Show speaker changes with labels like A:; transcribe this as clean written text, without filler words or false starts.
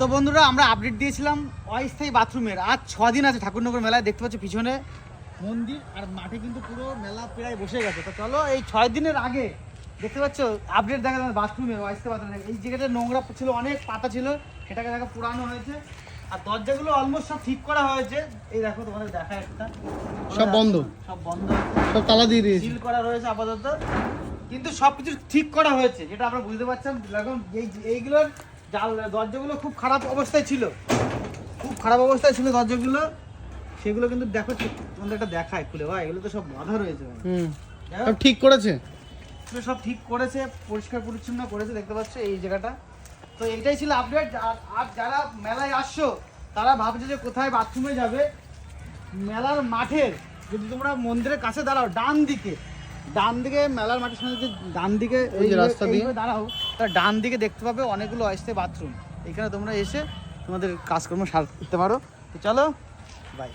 A: তো বন্ধুরা আমরা আপডেট দিয়েছিলাম অস্থায়ী বাথরুমের। আজ 6 দিন আছে ঠাকুরনগর মেলায়। দেখতে পাচ্ছ পিছনে মন্দির আর মাঠে কিন্তু পুরো মেলা প্রায় বসে গেছে। তো চলো এই 6 দিনের আগে দেখতে পাচ্ছ আপডেট দেখা যাবে বাথরুমের, অস্থায়ী বাথরুমের। এই জায়গাটা নোংরা ছিল, অনেক পাতা ছিল, সেটাকে দেখা পুরানো হয়েছে। আর দরজাগুলো অলমোস্ট সব ঠিক করা হয়েছে। এই দেখো তোমাদের দেখা একটা
B: সব বন্ধ,
A: সব বন্ধ,
B: সব তালা দিয়ে দিয়েছি,
A: সিল করা রয়েছে আপাতত। কিন্তু সবকিছু ঠিক করা হয়েছে, যেটা আমরা বুঝতে পারছিলাম। এখন এইগুলোর দরজাগুলো খুব খারাপ অবস্থায় ছিল, খুব খারাপ অবস্থায় ছিল দরজাগুলো। সেগুলো কিন্তু দেখো, তোমাদের একটা দেখায় খুলে, ভাই এগুলো তো সব বাধা রয়েছে ভাই।
B: সব ঠিক করেছে,
A: সব ঠিক করেছে, পরিষ্কার পরিচ্ছন্ন করেছে, দেখতে পাচ্ছ এই জায়গাটা। তো এইটাই ছিল আপডেট। আর যারা মেলায় আসছো তারা ভাবছো যে কোথায় বাথরুমে যাবে, মেলার মাঠের যদি তোমরা মন্দিরের কাছে দাঁড়াও, ডান দিকে মেলার মাঠের সামনে যে ডান দিকে
B: এই যে রাস্তা দিয়ে
A: দাঁড়াও, তার ডান দিকে দেখতে পাবে অনেকগুলো অস্থায়ী বাথরুম। এখানে তোমরা এসে তোমাদের কাজকর্ম সারতে পারো। তো চলো, বাই।